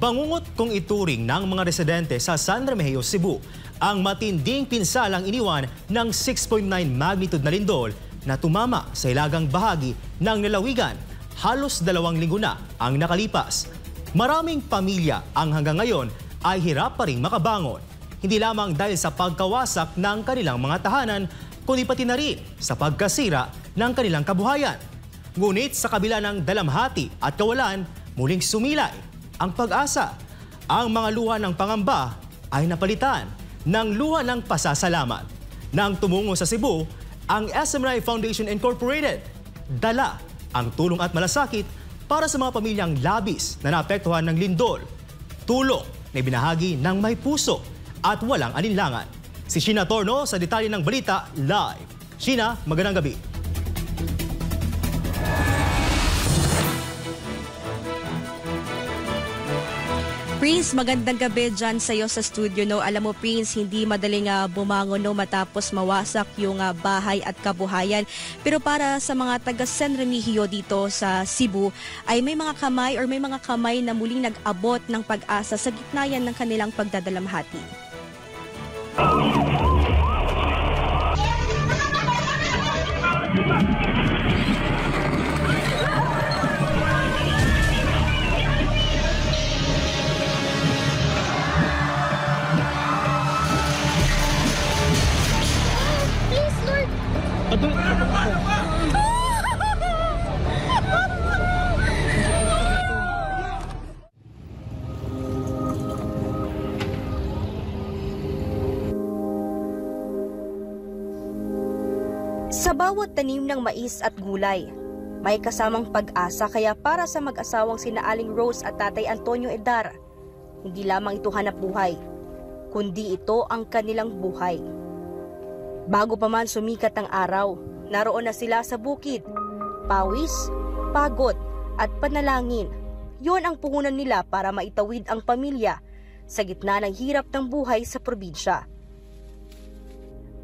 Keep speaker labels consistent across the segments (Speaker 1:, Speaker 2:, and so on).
Speaker 1: Bangungot kung ituring ng mga residente sa San Remigio, Cebu ang matinding pinsalang iniwan ng 6.9 magnitude na lindol na tumama sa hilagang bahagi ng lalawigan. Halos 2 linggo na ang nakalipas. Maraming pamilya ang hanggang ngayon ay hirap pa ring makabangon. Hindi lamang dahil sa pagkawasak ng kanilang mga tahanan, kundi pati na rin sa pagkasira ng kanilang kabuhayan. Ngunit sa kabila ng dalamhati at kawalan, muling sumilay ang pag-asa. Ang mga luha ng pangamba ay napalitan ng luha ng pasasalamat. Nang tumungo sa Cebu, ang SMNI Foundation Incorporated dala ang tulong at malasakit para sa mga pamilyang labis na naapektuhan ng lindol. Tulong na binahagi ng may puso at walang alinlangan. Si Sheena Torno sa detalye ng balita live. Sheena, magandang gabi.
Speaker 2: Prince, magandang gabi dyan sa iyo sa studio. No? Alam mo, Prince, hindi madaling bumangon matapos mawasak yung bahay at kabuhayan. Pero para sa mga taga San Remigio dito sa Cebu, ay may mga kamay na muling nag-abot ng pag-asa sa gitna yan ng kanilang pagdadalamhati. Sa bawat tanim ng mais at gulay, may kasamang pag-asa, kaya para sa mag-asawang sina Aling Rose at Tatay Antonio Edar, hindi lamang ito hanap buhay, kundi ito ang kanilang buhay. Bago pa man sumikat ang araw, naroon na sila sa bukid. Pawis, pagod at panalangin, yon ang puhunan nila para maitawid ang pamilya sa gitna ng hirap ng buhay sa probinsya.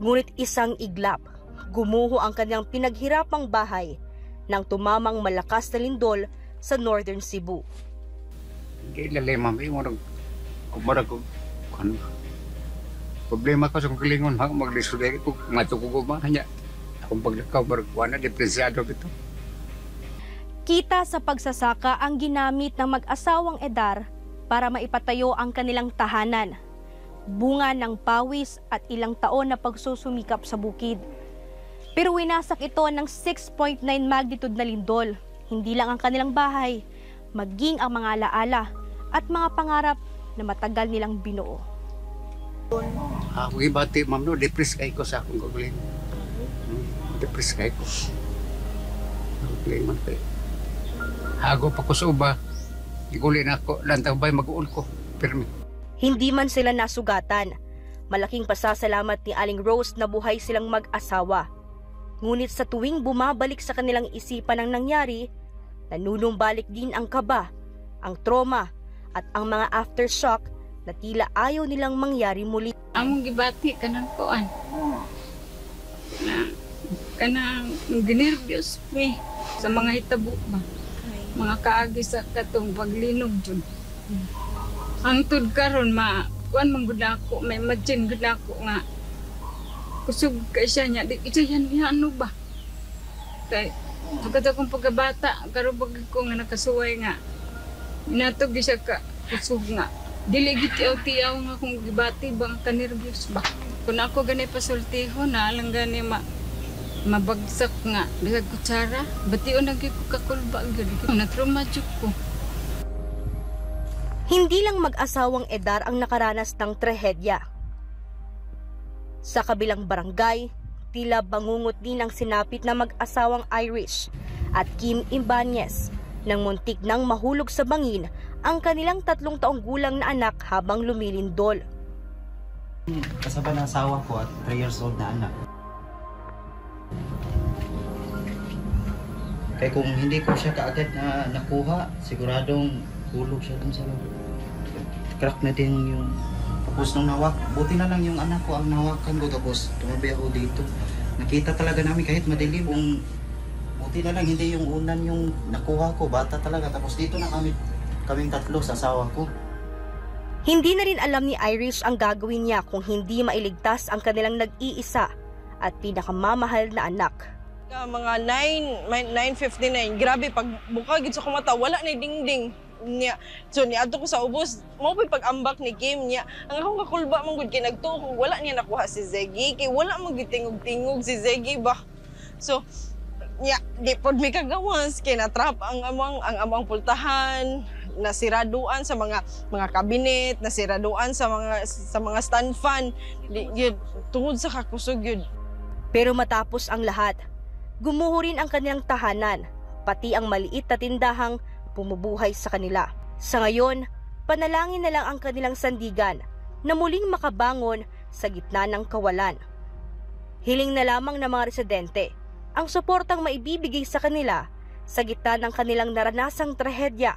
Speaker 2: Ngunit isang iglap, gumuho ang kanyang pinaghirapang bahay nang tumamang malakas na lindol sa Northern Cebu.
Speaker 3: Problema ko sa kalingon, magdisudari ko, matukugo ba, hanya akong paglakaw, baragwana, depresyado dito.
Speaker 2: Kita sa pagsasaka ang ginamit ng mag-asawang Edar para maipatayo ang kanilang tahanan. Bunga ng pawis at ilang taon na pagsusumikap sa bukid. Pero winasak ito ng 6.9 magnitude na lindol. Hindi lang ang kanilang bahay, maging ang mga alaala at mga pangarap na matagal nilang binuo.
Speaker 3: Ako ibati, ma'am, no, depress kayo ko sa akong gagawin. Depress kayo ko. Gagawin man kayo. Hago pa ko sa uba. Igulin ako, lantaw ba'y mag-uol ko. Permi.
Speaker 2: Hindi man sila nasugatan. Malaking pasasalamat ni Aling Rose na buhay silang mag-asawa. Ngunit sa tuwing bumabalik sa kanilang isipan ang nangyari, nanunumbalik din ang kaba, ang trauma at ang mga aftershock na tila ayaw nilang mangyari muli.
Speaker 4: Among gibati kanang kuan. Kanang ginervyos me sa mga hitabo ba. Mga kaagi sa katong paglinog jud. Ang tud karon kuan man gud ako, may imagine gud ako nga kusog kay siya niya, di yan ano ba? Kay pagkata kong pagkabata, karon pag ko nga nakasuway nga, inatog siya ka kusog nga. Dili gitiaw-tiaw nga kung gibati bang kanervyos ba. Kung ako gani pasultiho na lang gani mabagsak nga bisag kutsara, bation lagi ko kakulba gyud. Na-trauma jud ko.
Speaker 2: Hindi lang mag-asawang Edar ang nakaranas ng trahedya. Sa kabilang barangay, tila bangungot din ang sinapit na mag-asawang Irish at Kim Ibanez nang muntik nang mahulog sa bangin ang kanilang 3 taong gulang na anak habang lumilindol.
Speaker 5: Kasama ng asawa ko at 3 years old na anak. Kaya kung hindi ko siya kaagad na nakuha, siguradong hulog siya dun sa loob. Crack na din yung tapos nung nawak, buti na lang yung anak ko ang nawakan ko, tapos tumabi ako dito. Nakita talaga namin kahit madilim, kung buti na lang hindi yung unan yung nakuha ko, bata talaga. Tapos dito na kaming 3 sa asawa ko.
Speaker 2: Hindi na rin alam ni Irish ang gagawin niya kung hindi mailigtas ang kanilang nag-iisa at pinakamamahal na anak.
Speaker 6: Mga 9:59, grabe, pag bukagid sa kumata, wala na dingding niya. So niadto ko sa ubos, mo pag-ambak ni Kim niya. Ang akong kakulba man gud kay nagtuo, wala niya nakuha si Ziggy, kay wala man gid tingog-tingog si Ziggy ba. So niya, di pod mi kagawas kay natrap ang amang pultahan, nasiraduan sa mga kabinet, nasiraduan sa mga stand fan, yun, tungod sa kakusog yun.
Speaker 2: Pero matapos ang lahat, gumuho rin ang kanilang tahanan, pati ang maliit na tindahang bumubuhay sa kanila. Sa ngayon, panalangin na lang ang kanilang sandigan na muling makabangon sa gitna ng kawalan. Hiling na lamang ng mga residente ang suportang maibibigay sa kanila sa gitna ng kanilang naranasang trahedya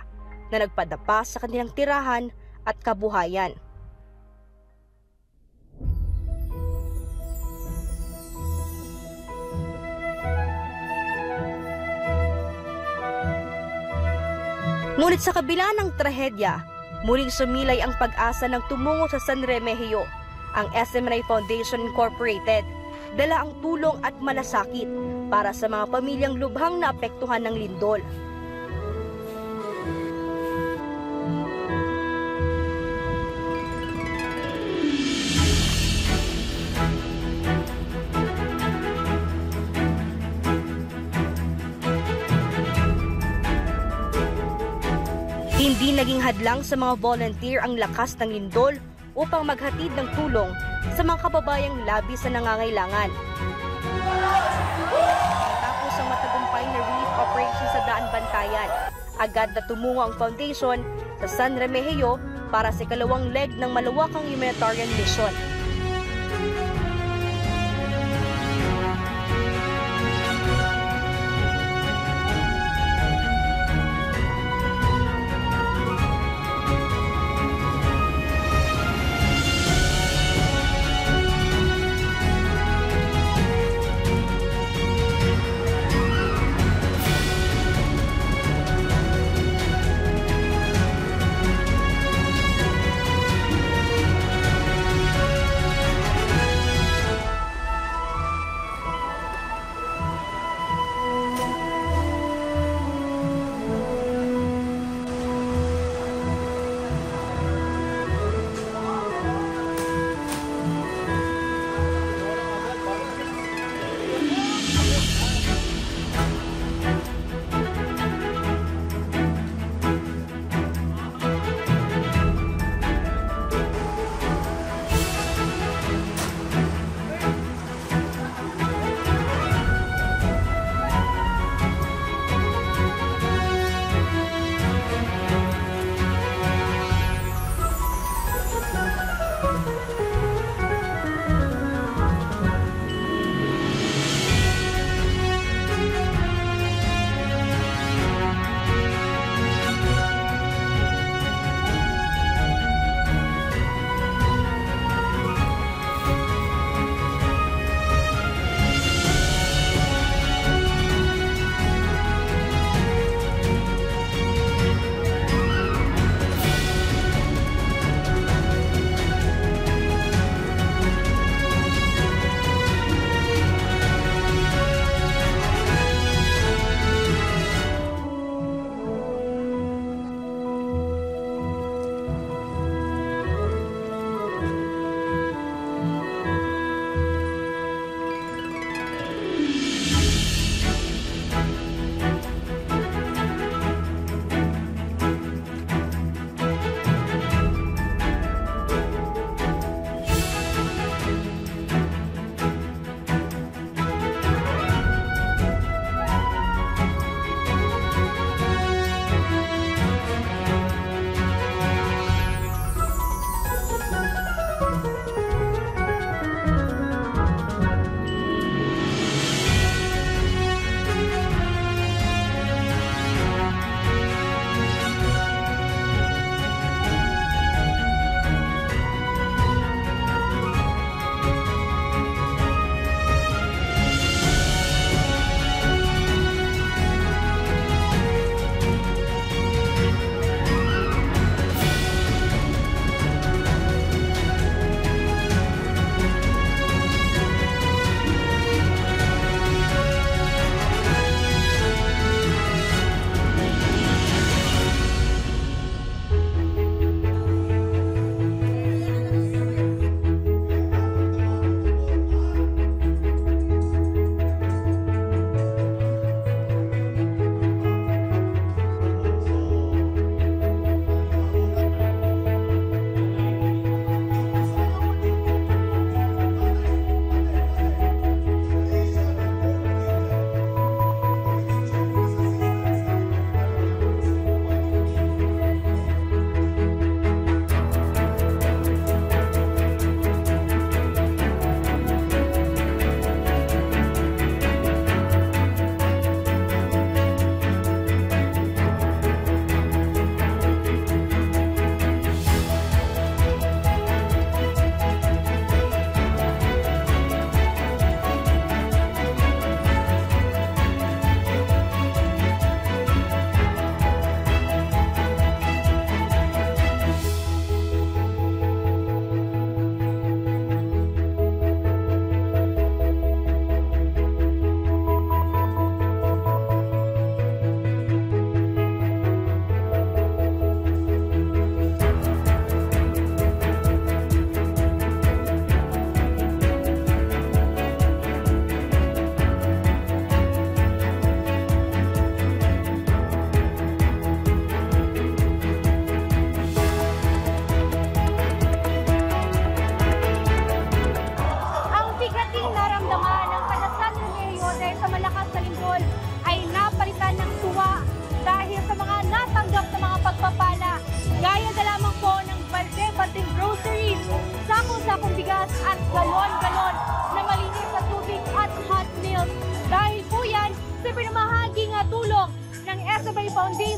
Speaker 2: na nagpadapa sa kanilang tirahan at kabuhayan. Ngunit sa kabila ng trahedya, muling sumilay ang pag-asa ng tumungo sa San Remigio. Ang SMNI Foundation Incorporated dala ang tulong at malasakit para sa mga pamilyang lubhang naapektuhan ng lindol. Hindi naging hadlang sa mga volunteer ang lakas ng lindol upang maghatid ng tulong sa mga kababayang labis na nangangailangan. Tapos ang matagumpay na relief operation sa Daan Bantayan, agad na tumungo ang foundation sa San Remigio para sa ikalawang leg ng malawakang humanitarian mission.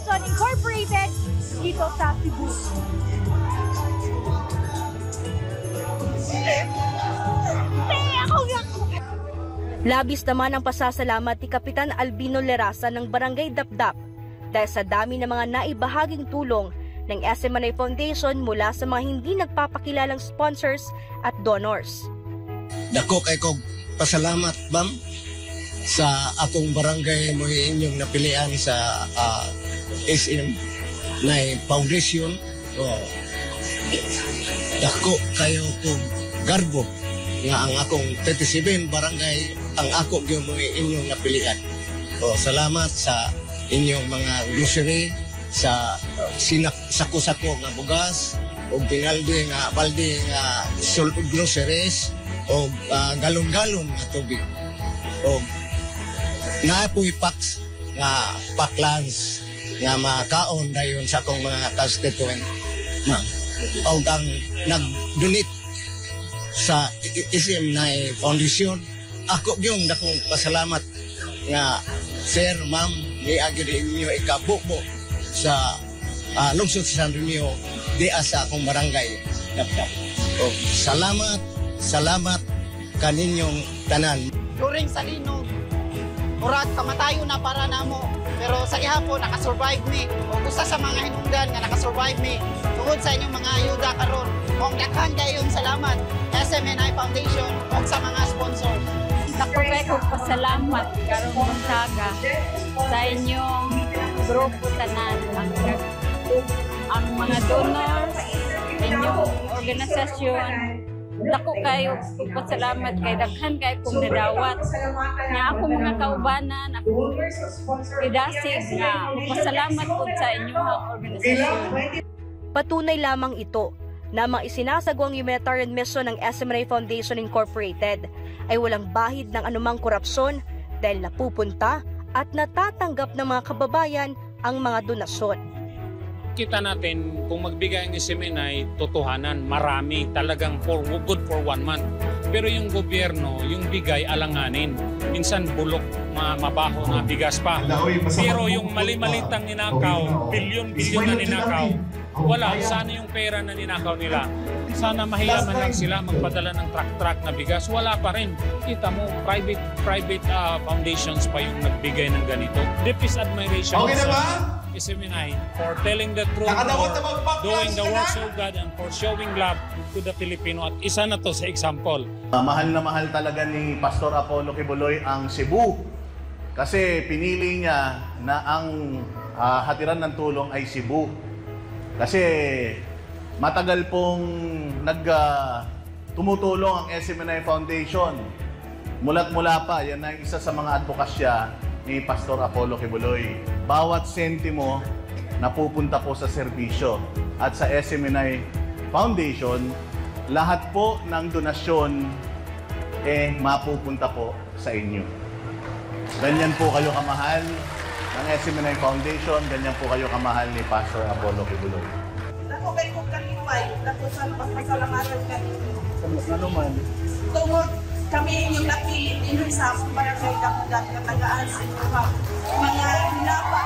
Speaker 7: Foundation Incorporated dito sa Cebu.
Speaker 2: Labis naman ang pasasalamat ni Kapitan Albino Lerasa ng Barangay Dapdap dahil sa dami ng mga naibahaging tulong ng SMNI Foundation mula sa mga hindi nagpapakilalang sponsors at donors.
Speaker 8: Dako kay kog pasalamat, ma'am, sa akong barangay mo inyong napilian sa SMNI Foundation. Dako kayo kog garbo nga ang akong 37 barangay ang ako gyud mo inyong napilian. Salamat sa inyong mga grocery, sa sako-sako nga bugas o binalde nga balde nga groceries o galon-galon nga tubig o naapoy packs nga pack-lunch nga makaon dayon sa akong mga constituent, ma'am. O ang nag-donate sa SMNI Foundation, ako yung dakong pasalamat nga sir, ma'am, ni agad inyo ikabubo sa lungsod sa San Romeo di sa akong barangay Dapdap. Salamat kaninyong tanan.
Speaker 9: During sa linog, murag kamatayo na para namo, pero sa ihapon nakasurvive ni o usa sa mga hinungdan nga nakasurvive ni tungod sa inyong mga ayuda karon. Kung daghan kayong salamat SMNI Foundation o sa mga sponsor.
Speaker 4: Ako kayo pasalamat karong buntaga sa inyong grupo tanan, ang mga donors, inyong organisasyon. Dako kayo pasalamat kay daghan kay kung nadawat nga ako mga kaubanan, ako idasig nga pasalamat po sa inyong organisasyon.
Speaker 2: Patunay lamang ito na mga isinasagawang humanitarian mission ng SMNI Foundation Incorporated ay walang bahid ng anumang korupsyon dahil napupunta at natatanggap ng mga kababayan ang mga donasyon.
Speaker 10: Kita natin kung magbigay ang SMNI, totohanan, marami talagang good for 1 month. Pero yung gobyerno, yung bigay alanganin. Minsan bulok, mabaho na bigas pa. Pero yung mali-malitang ninakaw, bilyon-bilyon na ninakaw, wala. Sana yung pera na ninakaw nila. Sana mahiyaman lang sila magpadala ng truck-truck na bigas. Wala pa rin. Kita mo, private foundations pa yung nagbigay ng ganito. Deepest admiration sa SMNI for telling the truth, for doing the works of God, and for showing love to the Filipino. At isa na to sa example.
Speaker 11: Mahal na mahal talaga ni Pastor Apollo Kibuloy ang Cebu. Kasi pinili niya na ang hatiran ng tulong ay Cebu. Kasi matagal pong tumutulong ang SMNI Foundation. Mula't-mula pa, yan ang isa sa mga advokasya ni Pastor Apollo Kibuloy. Bawat sentimo napupunta po sa serbisyo. At sa SMNI Foundation, lahat po ng donasyon mapupunta po sa inyo. Ganyan po kayo kamahal ng SMNI Foundation, ganyan po kayo kamahal ni Pastor Apollo Kibuloy.
Speaker 12: Ako kayo kong kalipay, ako sa pasalamatan kanino.
Speaker 11: Ano man?
Speaker 12: Tungod kami yung napili din sa akong barangay Dapdap na tagaan sa mga hinapa.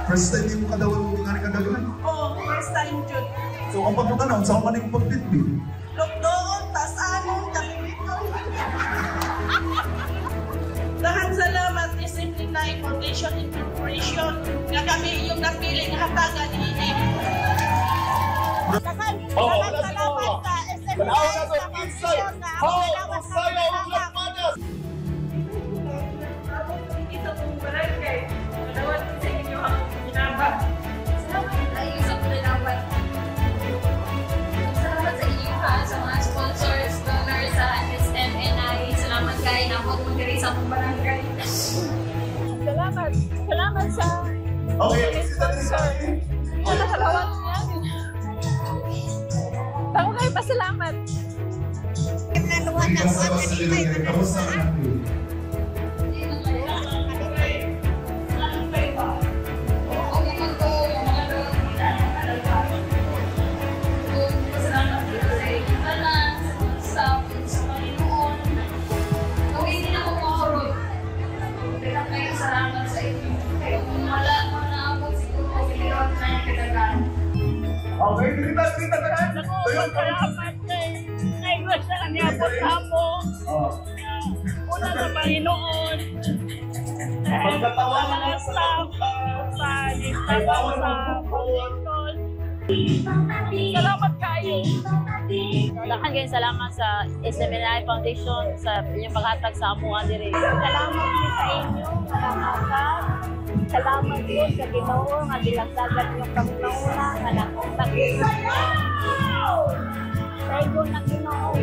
Speaker 13: First time mo kadawan mo nga kadawan?
Speaker 12: Oo, first time dyan.
Speaker 13: So ang pagkakanaw, saan ka nang pagbitbit?
Speaker 12: Lockdown, tas anong kami dito. Dahan salamat SMNI Foundation Incorporation na kami yung napili ng hatagan ni
Speaker 13: Dahan salamat sa SMNI Foundation na ako salamat sa hatagan.
Speaker 12: Ito pong barangay, malawat sa inyo ang hinaba. Salamat ay isang pinawat.
Speaker 14: Salamat sa inyo sa mga sponsors, donors sa SMNI. Salamat kayo na huwag mag-gari sa akong barangay.
Speaker 4: Salamat. Salamat sa sponsor. Wala halawat niya. Ako kayo pasalamat.
Speaker 13: Naluhan na sa kanilay, manaluhan.
Speaker 14: Salamat sa inyo. Kung wala mo na ako
Speaker 13: Okay, kita na.
Speaker 15: Salamat kay Iglesia niya po mo. Una sa Panginoon.
Speaker 13: Pagkatawa
Speaker 15: Mga staff sa Panginoon. Salamat kayo.
Speaker 16: Dakan kayo salamat sa SMNI Foundation sa inyong paghatag sa amuan diri.
Speaker 7: Salamat din sa inyo, mga makat. Salamat po sa Ginoo nga dilagdagan yung Panginoona nga nakontak ko. Sa iyo ng Ginoo,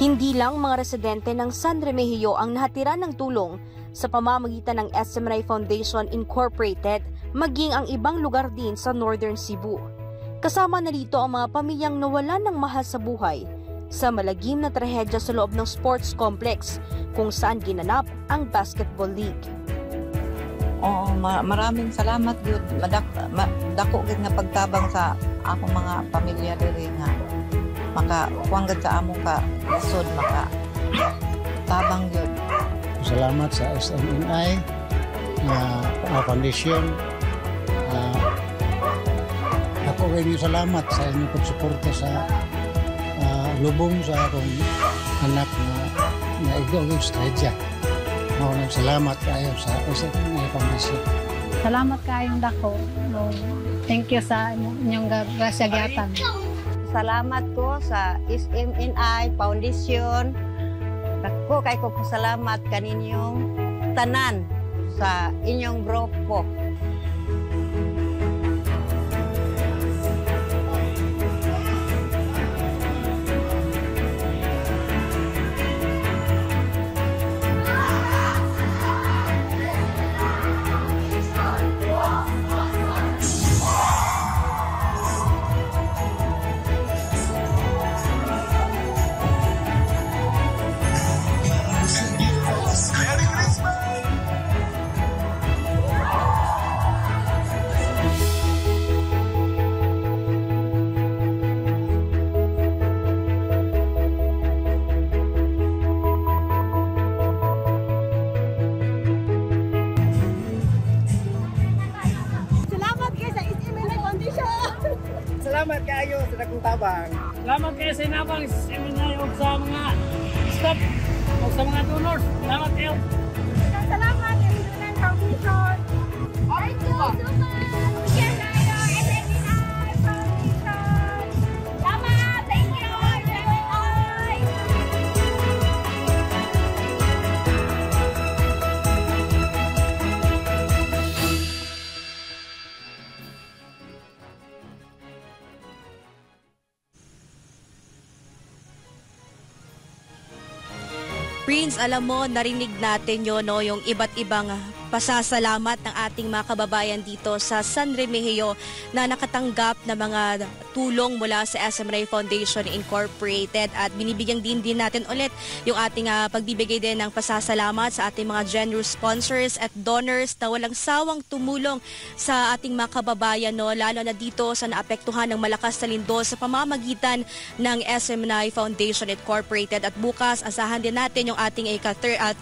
Speaker 2: Hindi lang mga residente ng San Remigio ang nahatiran ng tulong sa pamamagitan ng SMNI Foundation Incorporated, maging ang ibang lugar din sa Northern Cebu. Kasama na dito ang mga pamilyang nawalan ng mahal sa buhay sa malagim na trahedya sa loob ng sports complex kung saan ginanap ang basketball league.
Speaker 17: Oo, maraming salamat yun. Dako gid nga pagtabang sa akong mga pamilya diri nga makakuanggad sa among ka lisod maka tabang yun.
Speaker 3: Salamat sa SMNI na foundation. Ako rin yung salamat sa inyong pagsuporta sa lubong sa akong anak na igawing stredya. Maraming salamat kayo sa SMNI Foundation.
Speaker 18: Salamat kayong dako. Thank you sa inyong grasyagatan.
Speaker 17: Salamat ko sa SMNI Foundation. Dako kay ko salamat kaninyong tanan sa inyong grupo.
Speaker 9: Salamat kayo sa dakong tabang.
Speaker 15: Salamat kayo sa inabang SMNI o sa mga staff o sa mga donors. Salamat kayo.
Speaker 7: Salamat SMNI Foundation. Thank you so much. SMNI Foundation. Salamat. Thank you.
Speaker 2: Prince, alam mo, narinig natin yun, no, yung iba't ibang pasasalamat ng ating mga kababayan dito sa San Remigio na nakatanggap na mga tulong mula sa SM Ray Foundation Incorporated, at binibigyan din natin ulit yung ating pagbibigay din ng pasasalamat sa ating mga generous sponsors at donors na walang sawang tumulong sa ating mga kababayan, no, lalo na dito sa naapektuhan ng malakas na lindol sa pamamagitan ng SM Ray Foundation Incorporated. At bukas asahan din natin yung ating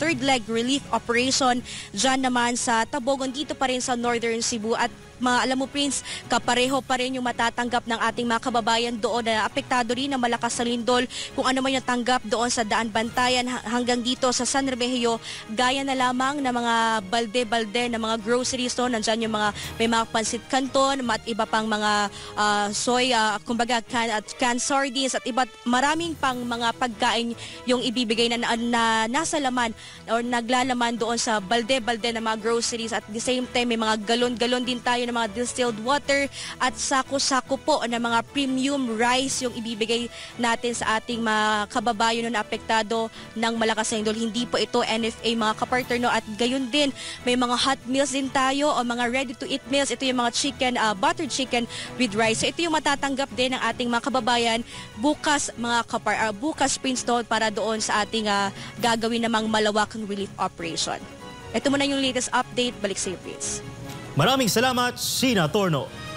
Speaker 2: third leg relief operation dyan naman sa Tabogon, dito pa rin sa Northern Cebu. At alam mo, Prince, kapareho pa rin yung matatanggap ng ating mga kababayan doon na apektado rin ng malakas na lindol. Kung ano man yung tanggap doon sa Daan Bantayan hanggang dito sa San Remigio, gaya na lamang na mga balde-balde na mga groceries, no? Nandyan yung mga, may mga pansit canton at iba pang mga soy, kumbaga canned sardines at iba't maraming pang mga pagkain yung ibibigay na nasa laman or naglalaman doon sa balde-balde na mga groceries. At the same time, may mga galon-galon din tayo ng mga distilled water at sako-sako po ng mga premium rice yung ibibigay natin sa ating mga kababayan na apektado ng malakas na lindol. Hindi po ito NFA, mga kapartner, no? At gayon din, may mga hot meals din tayo o mga ready-to-eat meals. Ito yung mga chicken, buttered chicken with rice. So ito yung matatanggap din ng ating mga kababayan bukas, bukas, Prince, no, para doon sa ating gagawin namang malawakang relief operation. Ito muna yung latest update. Balik sa iyo, Prince.
Speaker 1: Maraming salamat, Sheena Torno.